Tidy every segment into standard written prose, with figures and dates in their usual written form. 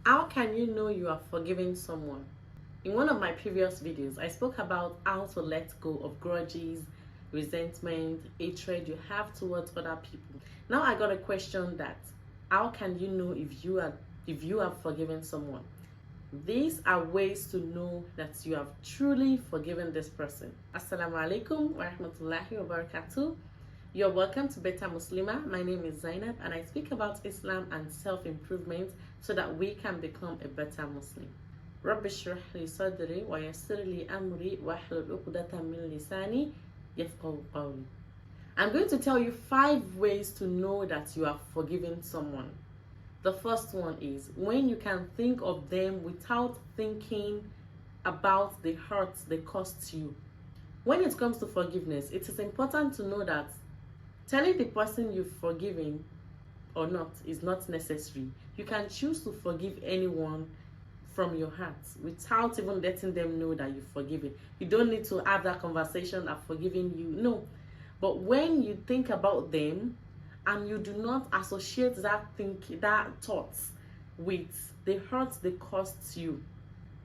How can you know you are forgiving someone? In one of my previous videos, I spoke about how to let go of grudges, resentment, hatred you have towards other people. Now I got a question that how can you know if you have forgiven someone? These are ways to know that you have truly forgiven this person. Assalamu alaikum wa rahmatullahi wa barakatuh. You're welcome to Better Muslima. My name is Zainab and I speak about Islam and self-improvement so that we can become a better Muslim. Rabbi shrah li sadri wa yassir li amri wa hlul uqdatan min lisani yafqahu qawli. I'm going to tell you 5 ways to know that you have forgiven someone. The first one is when you can think of them without thinking about the hurt they caused you. When it comes to forgiveness, it is important to know that telling the person you've forgiven or not is not necessary. You can choose to forgive anyone from your heart without even letting them know that you've forgiven. You don't need to have that conversation, I've forgiven you. No. But when you think about them and you do not associate that thoughts with the hurt they caused you,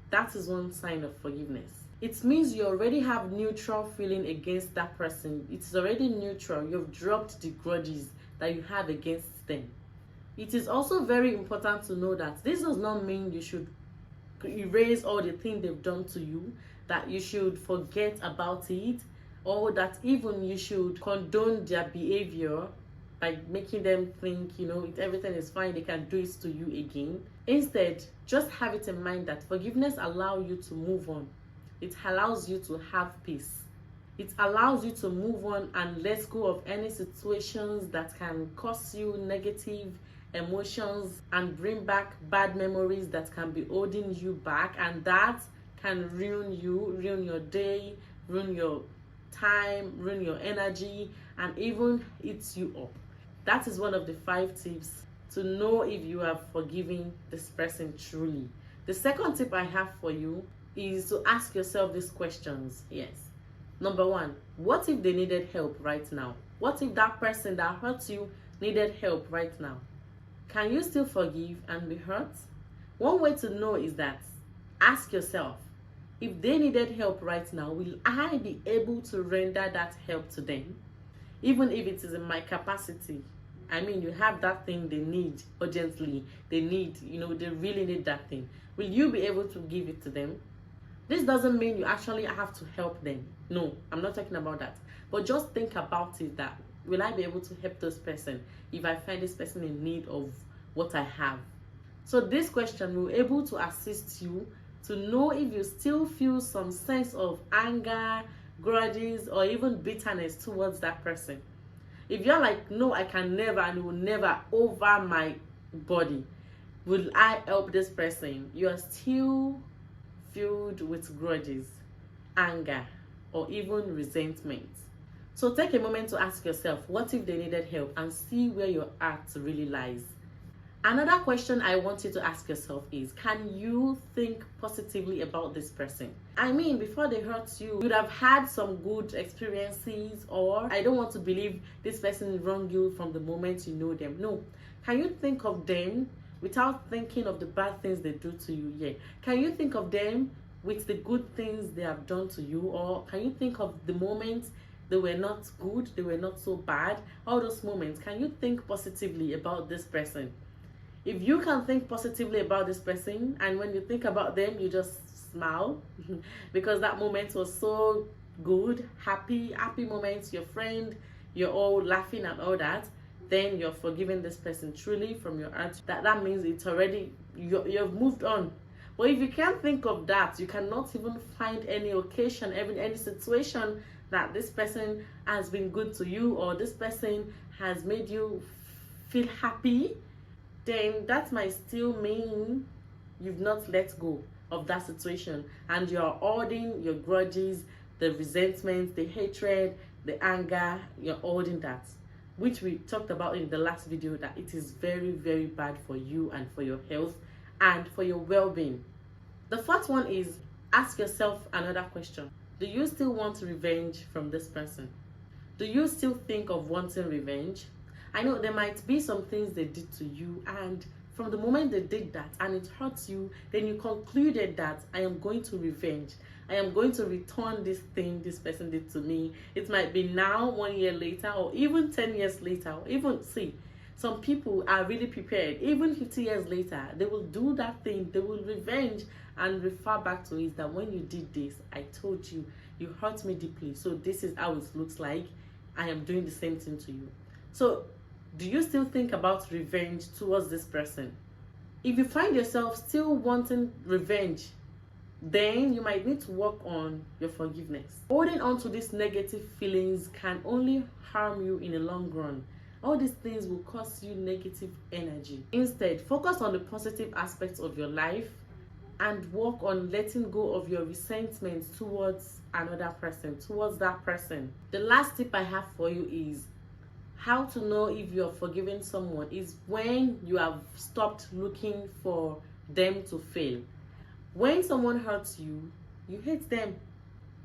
that is one sign of forgiveness. It means you already have neutral feeling against that person. It's already neutral. You've dropped the grudges that you have against them. It is also very important to know that this does not mean you should erase all the things they've done to you, that you should forget about it, or that even you should condone their behavior by making them think, everything is fine, they can do it to you again. Instead, just have it in mind that forgiveness allows you to move on. It allows you to have peace. It allows you to move on and let go of any situations that can cause you negative emotions and bring back bad memories that can be holding you back, and that can ruin you, ruin your day, ruin your time, ruin your energy, and even eat you up. That is one of the 5 tips to know if you have forgiven this person truly. The second tip I have for you is to ask yourself these questions. Yes. Number 1, what if they needed help right now? What if that person that hurt you needed help right now? Can you still forgive and be hurt? One way to know is that ask yourself, if they needed help right now, will I be able to render that help to them? Even if it is in my capacity. I mean, you have that thing they need urgently. They really need that thing. Will you be able to give it to them? This doesn't mean you actually have to help them. No, I'm not talking about that. But just think about it, that will I be able to help this person if I find this person in need of what I have? So this question will be able to assist you to know if you still feel some sense of anger, grudges, or even bitterness towards that person. If you're like, no, I can never and will never over my body, will I help this person? You are still filled with grudges, anger, or even resentment. So take a moment to ask yourself, what if they needed help, and see where your heart really lies. Another question I want you to ask yourself is, can you think positively about this person? I mean, before they hurt you, you would have had some good experiences, or I don't want to believe this person wronged you from the moment you know them. No. Can you think of them without thinking of the bad things they do to you? Yeah. Can you think of them with the good things they have done to you? Or can you think of the moments they were not good, they were not so bad? All those moments, can you think positively about this person? If you can think positively about this person, and when you think about them, you just smile because that moment was so good, happy moments, your friend, you're all laughing and all that, then you're forgiving this person truly from your heart. That means it's already, you've moved on. But if you can't think of that, you cannot even find any occasion, any situation that this person has been good to you, or this person has made you feel happy, then that might still mean you've not let go of that situation, and you're holding your grudges, the resentment, the hatred, the anger, you're holding that, which we talked about in the last video, that it is very, very bad for you and for your health and for your well-being. The fourth one is, ask yourself another question. Do you still want revenge from this person? Do you still think of wanting revenge? I know there might be some things they did to you, and from the moment they did that and it hurts you, then you concluded that I am going to revenge. I am going to return this thing this person did to me. It might be now, 1 year later, or even 10 years later, or even, see, some people are really prepared. Even 50 years later, they will do that thing. They will revenge and refer back to it that when you did this, I told you, you hurt me deeply. So this is how it looks like. I am doing the same thing to you. So do you still think about revenge towards this person? If you find yourself still wanting revenge, then you might need to work on your forgiveness. Holding on to these negative feelings can only harm you in the long run. All these things will cause you negative energy. Instead, focus on the positive aspects of your life and work on letting go of your resentment towards another person, towards that person. The last tip I have for you is how to know if you're forgiving someone is when you have stopped looking for them to fail. When someone hurts you, you hate them.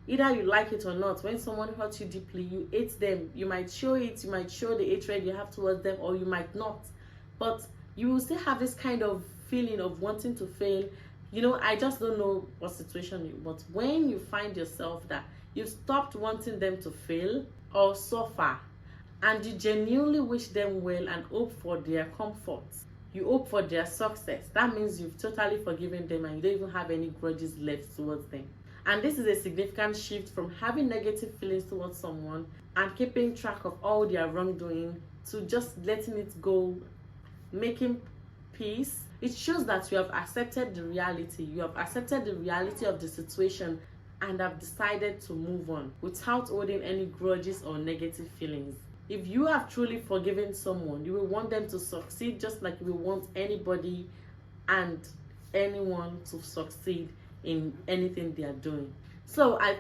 Either you like it or not. When someone hurts you deeply, you hate them. You might show it, you might show the hatred you have towards them, or you might not. But you will still have this kind of feeling of wanting to fail. You know, I just don't know what situation you, but when you find yourself that you've stopped wanting them to fail or suffer, and you genuinely wish them well and hope for their comfort, you hope for their success, that means you've totally forgiven them and you don't even have any grudges left towards them. And this is a significant shift from having negative feelings towards someone and keeping track of all their wrongdoing to just letting it go, making peace. It shows that you have accepted the reality. You have accepted the reality of the situation and have decided to move on without holding any grudges or negative feelings. If you have truly forgiven someone, you will want them to succeed just like you will want anybody and anyone to succeed in anything they are doing. So I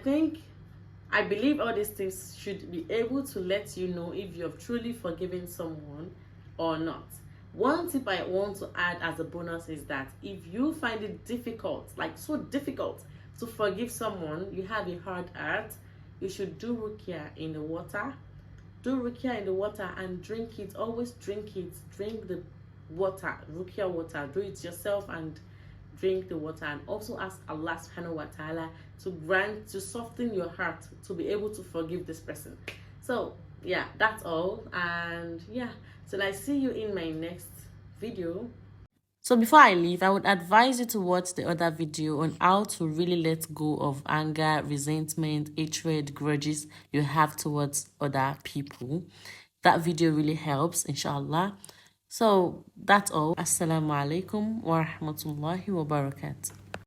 believe all these tips should be able to let you know if you have truly forgiven someone or not. One tip I want to add as a bonus is that if you find it difficult, like so difficult to forgive someone, you have a hard heart, you should do ruqya in the water. Do ruqya in the water and drink it. Always drink it. Drink the water, ruqya water. Do it yourself and drink the water, and also ask Allah subhanahu wa ta'ala to soften your heart to be able to forgive this person. So yeah, that's all. And yeah, till I see you in my next video. So before I leave, I would advise you to watch the other video on how to really let go of anger, resentment, hatred, grudges you have towards other people. That video really helps, inshallah. So that's all. Assalamu alaikum wa rahmatullahi wa barakatuh.